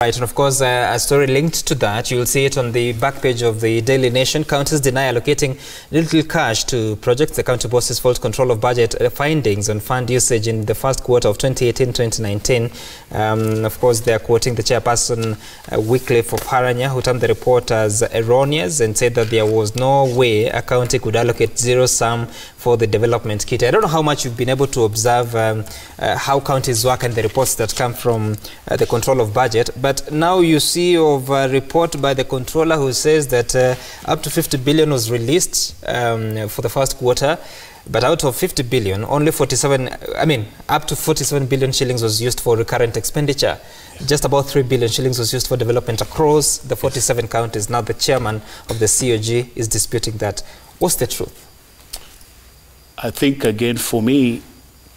Right, and of course, a story linked to that, you'll see it on the back page of the Daily Nation. Counties deny allocating little cash to projects. The county bosses fault control of budget findings on fund usage in the first quarter of 2018-2019. Of course, they are quoting the chairperson, Wycliffe of Haranya, who termed the report as erroneous and said that there was no way a county could allocate zero sum for the development kit. I don't know how much you've been able to observe how counties work and the reports that come from the control of budget. But now you see of a report by the controller who says that up to 50 billion was released for the first quarter, but out of 50 billion, only up to 47 billion shillings was used for recurrent expenditure. Just about 3 billion shillings was used for development across the 47 counties. Now the chairman of the COG is disputing that. What's the truth? I think, again, for me,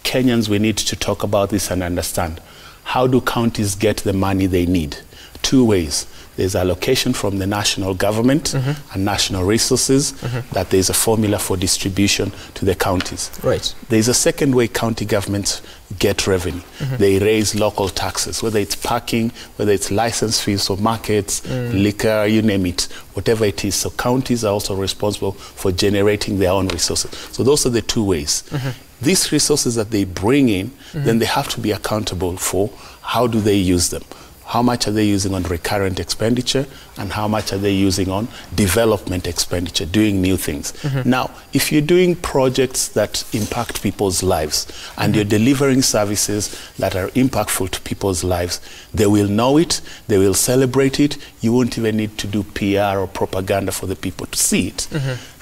Kenyans, we need to talk about this and understand. How do counties get the money they need? Two ways. There's allocation from the national government and national resources, that there's a formula for distribution to the counties. Right. There's a second way county governments get revenue. They raise local taxes, whether it's parking, whether it's license fees for markets, liquor, you name it, whatever it is. So counties are also responsible for generating their own resources. So those are the two ways. These resources that they bring in, then they have to be accountable for how do they use them. How much are they using on recurrent expenditure and how much are they using on development expenditure, doing new things. Now, if you're doing projects that impact people's lives and you're delivering services that are impactful to people's lives, they will know it, they will celebrate it. You won't even need to do PR or propaganda for the people to see it.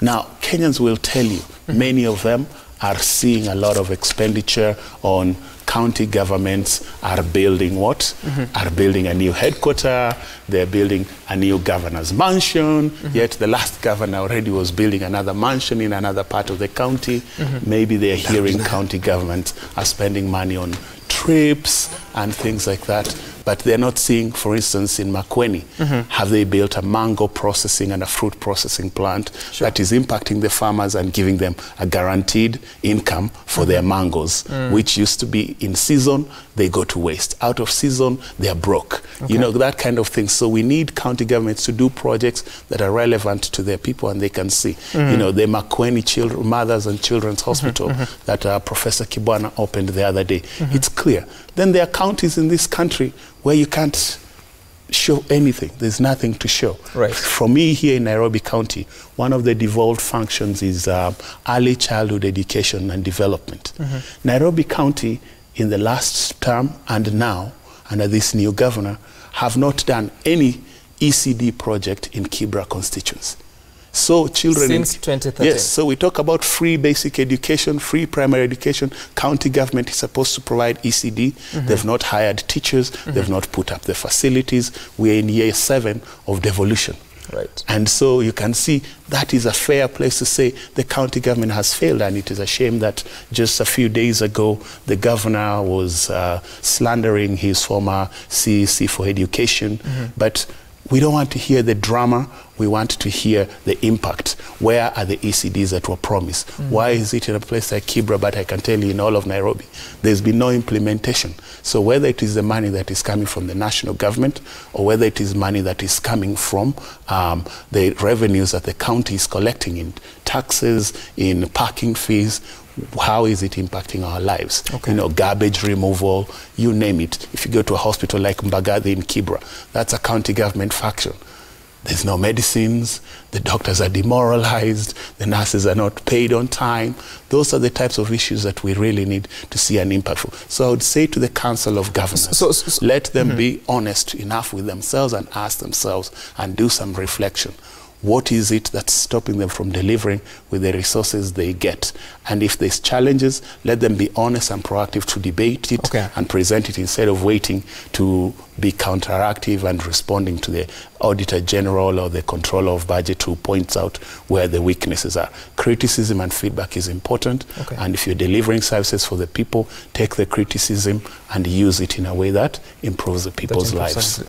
Now, Kenyans will tell you, many of them are seeing a lot of expenditure on county governments are building what? Are building a new headquarter, they're building a new governor's mansion, yet the last governor already was building another mansion in another part of the county. Maybe they're hearing county governments are spending money on trips and things like that. But they're not seeing, for instance, in Makueni, have they built a mango processing and a fruit processing plant that is impacting the farmers and giving them a guaranteed income for their mangoes, which used to be in season, they go to waste. Out of season, they're broke. You know, that kind of thing. So we need county governments to do projects that are relevant to their people and they can see. You know, the Makueni Mothers and Children's Hospital that Professor Kibwana opened the other day. It's clear. Then there are counties in this country where you can't show anything. There's nothing to show. Right. For me here in Nairobi County, one of the devolved functions is early childhood education and development. Nairobi County in the last term and now, under this new governor, have not done any ECD project in Kibra constituency. So children since 2013. Yes, so we talk about free basic education, free primary education. County government is supposed to provide ECD. They've not hired teachers. They've not put up the facilities. We're in year 7 of devolution. Right. And so you can see that is a fair place to say the county government has failed, and it is a shame that just a few days ago the governor was slandering his former CEC for education. But we don't want to hear the drama. We want to hear the impact. Where are the ECDs that were promised? Why is it in a place like Kibra, but I can tell you in all of Nairobi, there's been no implementation. So whether it is the money that is coming from the national government or whether it is money that is coming from the revenues that the county is collecting in taxes, in parking fees, how is it impacting our lives? You know, garbage removal, you name it. If you go to a hospital like Mbagathi in Kibra, that's a county government faction. There's no medicines, the doctors are demoralized, the nurses are not paid on time. Those are the types of issues that we really need to see an impact for. So I would say to the Council of Governors, let them be honest enough with themselves and ask themselves and do some reflection. What is it that's stopping them from delivering with the resources they get? And if there's challenges, let them be honest and proactive to debate it and present it instead of waiting to be counteractive and responding to the Auditor General or the Controller of Budget who points out where the weaknesses are. Criticism and feedback is important. And if you're delivering services for the people, take the criticism and use it in a way that improves the people's lives.